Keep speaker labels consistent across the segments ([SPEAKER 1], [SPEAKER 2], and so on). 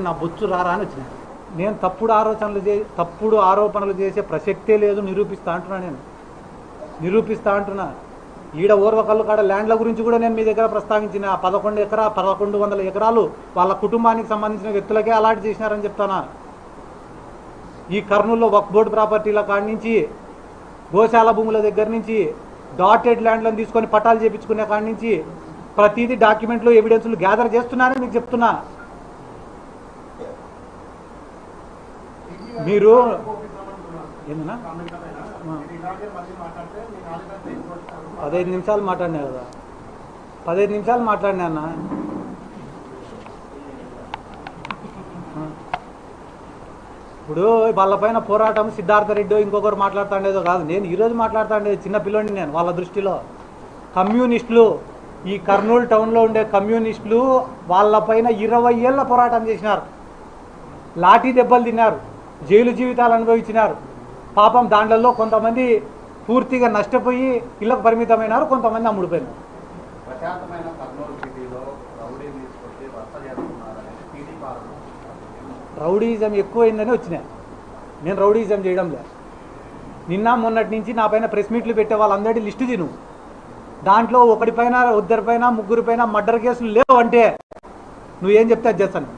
[SPEAKER 1] నా బొచ్చు రారా అని వచ్చిన. నేను తప్పుడు ఆరోపణలు చేసే ప్రసక్తే లేదు, నిరూపిస్తా అంటున్నా. ఈడ ఓర్వకల్లు కాడ ల్యాండ్ల గురించి కూడా నేను మీ దగ్గర ప్రస్తావించిన. 1100 ఎకరాలు వాళ్ళ కుటుంబానికి సంబంధించిన వ్యక్తులకే అలాట్ చేసినారని చెప్తానా. ఈ కర్నూలులో వక్ఫ్ బోర్డు ప్రాపర్టీల కాడి నుంచి, గోశాల భూముల దగ్గర నుంచి, డాటెడ్ ల్యాండ్లను తీసుకొని పట్టాలు చేపించుకునే కాడి నుంచి ప్రతిదీ డాక్యుమెంట్లు ఎవిడెన్స్లు గ్యాదర్ చేస్తున్నారని మీకు చెప్తున్నా. మీరు ఏందన్నా 15 నిమిషాలు మాట్లాడినా కదా, 15 నిమిషాలు మాట్లాడినా అన్న. ఇప్పుడు వాళ్ళపైన పోరాటం సిద్ధార్థ రెడ్డి ఇంకొకరు మాట్లాడుతుండేదో కాదు, నేను ఈరోజు మాట్లాడుతుండేది చిన్న పిల్లోడిని. నేను వాళ్ళ దృష్టిలో కమ్యూనిస్టులు, ఈ కర్నూలు టౌన్లో ఉండే కమ్యూనిస్టులు వాళ్ళపైన 20 ఏళ్ళ పోరాటం చేసినారు, లాఠీ దెబ్బలు తిన్నారు, జైలు జీవితాలు అనుభవించినారు. పాపం దాంట్లో కొంతమంది పూర్తిగా నష్టపోయి ఇళ్లకు పరిమితమైనారు, కొంతమంది అమ్ముడిపోయినారు. రౌడీజం ఎక్కువైందని వచ్చినాయి. నేను రౌడీజం చేయడం లేదు. నిన్న మొన్నటి నుంచి నా పైన ప్రెస్ మీట్లు పెట్టే వాళ్ళందరినీ లిస్టు తిను. దాంట్లో ఒకటిపైన, ఇద్దరిపైన, ముగ్గురిపైన మర్డర్ కేసులు లేవు అంటే నువ్వేం చెప్తే అది చేస్తాను.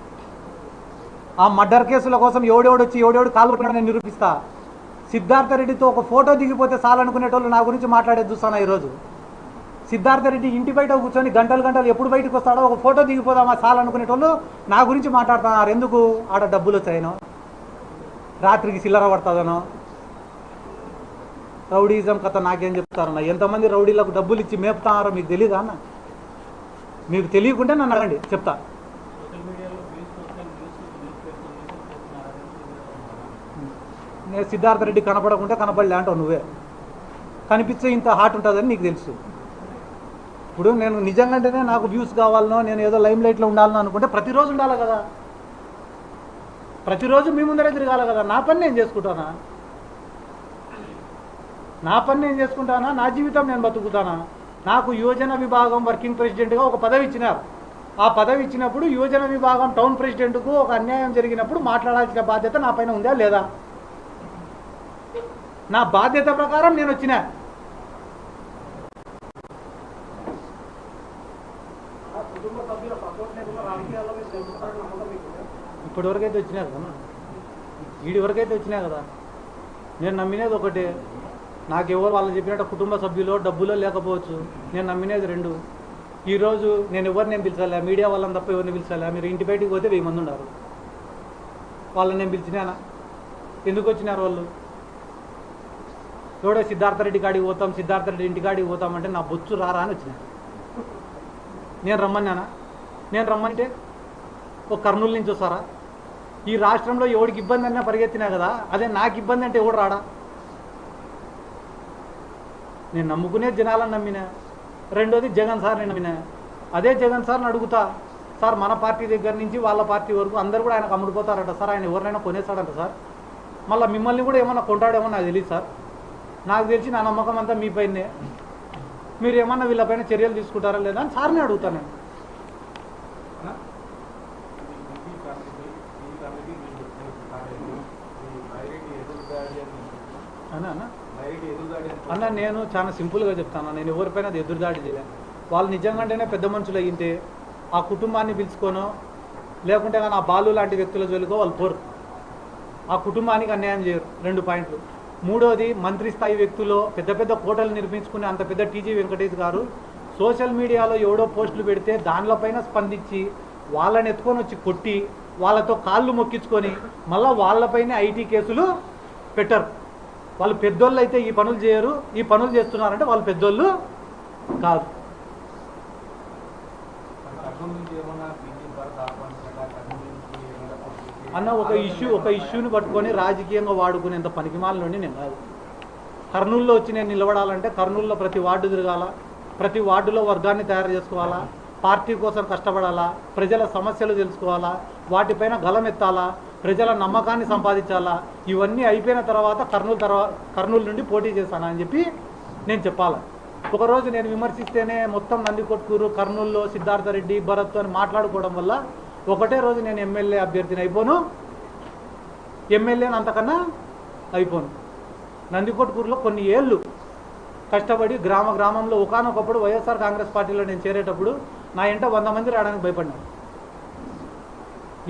[SPEAKER 1] ఆ మర్డర్ కేసుల కోసం ఎవడెవడు కాలు పట్టుకుని నేను నిరూపిస్తా. సిద్ధార్థ రెడ్డితో ఒక ఫోటో దిగిపోతే చాలనుకునేటోళ్ళు నా గురించి మాట్లాడేది చూస్తాను. ఈరోజు సిద్ధార్థ రెడ్డి ఇంటి బయట కూర్చొని గంటలు ఎప్పుడు బయటకు వస్తాడో ఒక ఫోటో దిగిపోదామా చాలనుకునేటోళ్ళు నా గురించి మాట్లాడుతున్నారు. ఎందుకు? ఆడ డబ్బులు వచ్చాయనో, రాత్రికి చిల్లర పడుతుందనో. రౌడీజం కథ నాకేం చెప్తారన్న? ఎంతమంది రౌడీలకు డబ్బులు ఇచ్చి మేపుతున్నారో మీకు తెలీదా అన్న? మీకు తెలియకుంటే నన్ను అడగండి, చెప్తా. నేను సిద్ధార్థ రెడ్డి కనపడకుంటే కనపడలే అంటావు నువ్వే. కనిపించే ఇంత హార్ట్ ఉంటుందని నీకు తెలుసు. ఇప్పుడు నేను నిజంగానే నాకు వ్యూస్ కావాలనో, నేను ఏదో లైమ్ లైట్లో ఉండాలనో అనుకుంటే ప్రతిరోజు ఉండాలి కదా, ప్రతిరోజు మీ ముందరే తిరగాలి కదా. నా పని నేను చేసుకుంటానా? నా జీవితం నేను బతుకుతానా? నాకు యువజన విభాగం వర్కింగ్ ప్రెసిడెంట్గా ఒక పదవి ఇచ్చినారు. ఆ పదవి ఇచ్చినప్పుడు యువజన విభాగం టౌన్ ప్రెసిడెంట్కు ఒక అన్యాయం జరిగినప్పుడు మాట్లాడాల్సిన బాధ్యత నా పైన ఉందా లేదా? నా బాధ్యత ప్రకారం నేను వచ్చిన. ఇప్పటివరకైతే వచ్చినా కదా, వీడి వరకైతే వచ్చినా కదా. నేను నమ్మినేది ఒకటే, నాకెవరు వాళ్ళు చెప్పినట్టు కుటుంబ సభ్యులో డబ్బులో లేకపోవచ్చు. నేను నమ్మినేది 2. ఈరోజు నేను ఎవరిని పిలిచాలా? మీడియా వాళ్ళని తప్ప ఎవరిని పిలిచాలా? మీరు ఇంటి బయటికి పోతే 1000 మంది ఉన్నారు. వాళ్ళని నేను పిలిచినానా? ఎందుకు వచ్చినారు వాళ్ళు? ఎవడో సిద్ధార్థ రెడ్డి కాడికి పోతాం, సిద్ధార్థ రెడ్డి ఇంటి కాడికి పోతామంటే నా బొచ్చు రారా అని వచ్చిన. నేను రమ్మన్నానా? నేను రమ్మంటే ఒక కర్నూలు నుంచి వస్తారా? ఈ రాష్ట్రంలో ఎవడికి ఇబ్బంది అన్నా పరిగెత్తినా కదా, అదే నాకు ఇబ్బంది అంటే ఎవడు రాడా? నేను నమ్ముకునే జనాలను నమ్మినా. రెండోది జగన్ సార్ని నమ్మినా. అదే జగన్ సార్ని అడుగుతా, సార్ మన పార్టీ దగ్గర నుంచి వాళ్ళ పార్టీ వరకు అందరు కూడా ఆయనకు అమ్ముడుపోతారట సార్, ఆయన ఎవరినైనా కొనేస్తాడంట సార్, మళ్ళీ మిమ్మల్ని కూడా ఏమన్నా కొంటాడేమో నాకు తెలియదు సార్. నాకు తెలిసి నా నమ్మకం అంతా మీ పైనే. మీరు ఏమన్నా వీళ్ళపైన చర్యలు తీసుకుంటారా లేదా అని సార్ని అడుగుతాను నేను. అన్న నేను చాలా సింపుల్గా చెప్తాను, నేను ఎవరిపైన అది ఎదురుదాడి చేయలే. వాళ్ళు నిజంగానే పెద్ద మనుషులు అయ్యింటే ఆ కుటుంబాన్ని పిలుచుకోనో లేకుంటే కానీ ఆ బాలు లాంటి వ్యక్తుల జోలికో వాళ్ళు పోరు. ఆ కుటుంబానికి అన్యాయం చేయరు. 2 పాయింట్లు. మూడోది, మంత్రి స్థాయి వ్యక్తులు పెద్ద పెద్ద కోటలు నిర్మించుకునే అంత పెద్ద టీజీ వెంకటేష్ గారు సోషల్ మీడియాలో ఎవడో పోస్టులు పెడితే దానిపైన స్పందించి వాళ్ళని ఎత్తుకొని వచ్చి కొట్టి వాళ్ళతో కాళ్ళు మొక్కించుకొని మళ్ళీ వాళ్ళపైన ఐటీ కేసులు పెట్టరు. వాళ్ళు పెద్దోళ్ళు అయితే ఈ పనులు చేయరు, ఈ పనులు చేస్తున్నారంటే వాళ్ళు పెద్దోళ్ళు కాదు. అన్న ఒక ఇష్యూని పట్టుకొని రాజకీయంగా వాడుకునేంత పనికిమాలని నేను కాదు. కర్నూలులో వచ్చి నేను నిలబడాలంటే కర్నూలులో ప్రతి వార్డు తిరగాల, ప్రతి వార్డులో వర్గాన్ని తయారు చేసుకోవాలా, పార్టీ కోసం కష్టపడాలా, ప్రజల సమస్యలు తెలుసుకోవాలా, వాటిపైన గలమెత్తాలా, ప్రజల నమ్మకాన్ని సంపాదించాలా. ఇవన్నీ అయిపోయిన తర్వాత కర్నూలు నుండి పోటీ చేశాను అని చెప్పి నేను చెప్పాలి. ఒకరోజు నేను విమర్శిస్తేనే మొత్తం నందికొట్కూరు, కర్నూలులో సిద్ధార్థ రెడ్డి, భరత్ అని మాట్లాడుకోవడం వల్ల ఒకటే రోజు నేను ఎమ్మెల్యే అభ్యర్థిని అయిపోను, ఎమ్మెల్యేని అంతకన్నా అయిపోను. నందికొట్కూరులో కొన్ని ఏళ్ళు కష్టపడి గ్రామంలో ఒకానొకప్పుడు వైఎస్ఆర్ కాంగ్రెస్ పార్టీలో నేను చేరేటప్పుడు నా ఇంట 100 మంది రావడానికి భయపడ్డాను.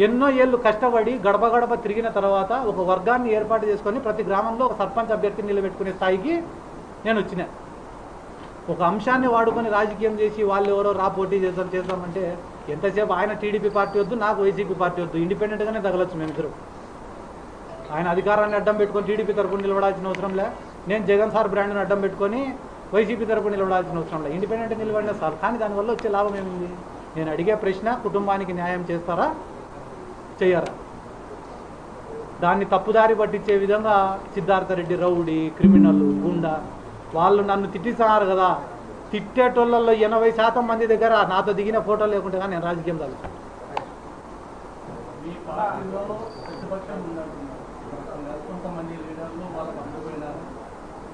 [SPEAKER 1] ఎన్నో ఏళ్ళు కష్టపడి గడప గడప తిరిగిన తర్వాత ఒక వర్గాన్ని ఏర్పాటు చేసుకొని ప్రతి గ్రామంలో ఒక సర్పంచ్ అభ్యర్థిని నిలబెట్టుకునే స్థాయికి నేను వచ్చిన. ఒక అంశాన్ని వాడుకొని రాజకీయం చేసి వాళ్ళు ఎవరో పోటీ చేద్దామంటే ఎంతసేపు ఆయన టీడీపీ పార్టీ వద్దు, నాకు వైసీపీ పార్టీ వద్దు, ఇండిపెండెంట్గానే తగలచ్చు మేమిద్దరు. ఆయన అధికారాన్ని అడ్డం పెట్టుకొని టీడీపీ తరపున నిలబడాల్సిన అవసరం లే, నేను జగన్ సార్ బ్రాండ్ని అడ్డం పెట్టుకొని వైసీపీ తరపున నిలబడాల్సిన అవసరం లే, ఇండిపెండెంట్ నిలబడిన సార్. కానీ దానివల్ల వచ్చే లాభం ఏముంది? నేను అడిగే ప్రశ్న, కుటుంబానికి న్యాయం చేస్తారా చెయ్యరా? దాన్ని తప్పుదారి పట్టించే విధంగా సిద్ధార్థరెడ్డి రౌడీ, క్రిమినల్, గుండా వాళ్ళు నన్ను తిట్టిస్తున్నారు కదా. తిట్టేటోళ్ళల్లో 80% మంది దగ్గర నాతో దిగిన ఫోటో లేకుంటే కానీ నేను రాజకీయం తగ్గుతాను.
[SPEAKER 2] కొంతమంది లీడర్లు వాళ్ళకు అందుపోయినారు.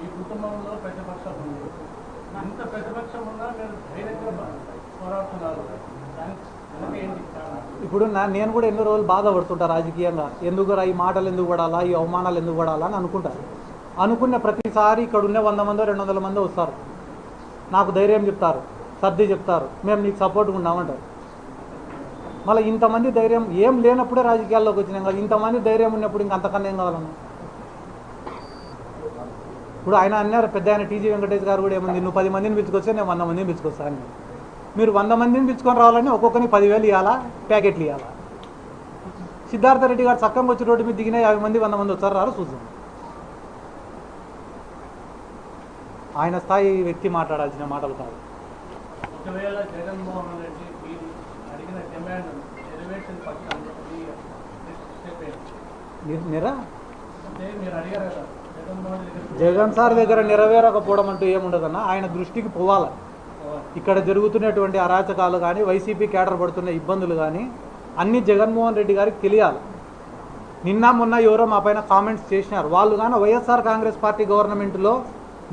[SPEAKER 2] ఈ కుటుంబంలో ప్రతిపక్షం ఉంది. ఇంత ప్రతిపక్షం ఉన్నా మీరు ధైర్యంగా పోరాడుతున్నారు.
[SPEAKER 1] ఇప్పుడు నేను కూడా ఎన్నో రోజులు బాధపడుతుంటా రాజకీయంగా. ఎందుకు ఈ మాటలు ఎందుకు పడాలా, ఈ అవమానాలు ఎందుకు పడాలా అని అనుకుంటారు. అనుకున్న ప్రతిసారి ఇక్కడ ఉన్న 100 మందో 200 మందో వస్తారు, నాకు ధైర్యం చెప్తారు, సర్ది చెప్తారు, మేము నీకు సపోర్ట్గా ఉన్నామంటారు. మళ్ళీ ఇంతమంది ధైర్యం ఏం లేనప్పుడే రాజకీయాల్లోకి వచ్చినాం కదా, ఇంతమంది ధైర్యం ఉన్నప్పుడు ఇంక అంతకన్నా ఏం కావాలన్నా? ఇప్పుడు ఆయన అన్నారు, పెద్ద ఆయన టీజీ వెంకటేష్ గారు కూడా ఏముంది, నువ్వు 10 మందిని పిలుచుకొస్తే నేను 100 మందిని పిలుచుకొస్తాను. మీరు 100 మందిని పిలుచుకొని రావాలని ఒక్కొక్కరికి 10,000 ఇవ్వాలా, ప్యాకెట్లు ఇవ్వాలా? సిద్ధార్థరెడ్డి గారు చక్కగా వచ్చి రోడ్డు మీద దిగిన 50 మంది 100 మంది వచ్చారు, రారు చూద్దాం. ఆయన స్థాయి వ్యక్తి మాట్లాడాల్సిన మాటలు కాదు.
[SPEAKER 2] ఒకవేళ జగన్మోహన్ రెడ్డి మీరు అడిగిన డిమాండ్ నెరవేర్చిన పక్షంలో మీరు అడిగారు కదా,
[SPEAKER 1] జగన్ సార్ దగ్గర నెరవేరకపోవడం అంటూ ఏముండదన్నా. ఆయన దృష్టికి పోవాలి. ఇక్కడ జరుగుతున్నటువంటి అరాచకాలు కానీ, వైసీపీ కేడర్ పడుతున్న ఇబ్బందులు కానీ అన్నీ జగన్మోహన్ రెడ్డి గారికి తెలియాలి. నిన్న మొన్న ఎవరో మా పైన కామెంట్స్ చేసినారు. వాళ్ళు కానీ వైఎస్ఆర్ కాంగ్రెస్ పార్టీ గవర్నమెంట్లో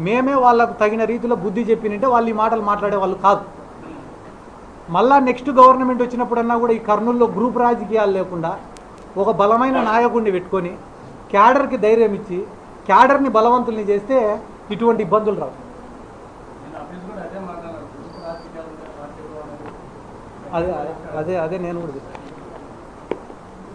[SPEAKER 1] మేమే వాళ్ళకు తగిన రీతిలో బుద్ధి చెప్పినంటే వాళ్ళు ఈ మాటలు మాట్లాడే వాళ్ళు కాదు. మళ్ళా నెక్స్ట్ గవర్నమెంట్ వచ్చినప్పుడన్నా కూడా ఈ కర్నూలులో గ్రూప్ రాజకీయాలు లేకుండా ఒక బలమైన నాయకుడిని పెట్టుకొని క్యాడర్కి ధైర్యం ఇచ్చి క్యాడర్ని బలవంతుల్ని చేస్తే ఇటువంటి ఇబ్బందులు రావు. అదే నేను కూడా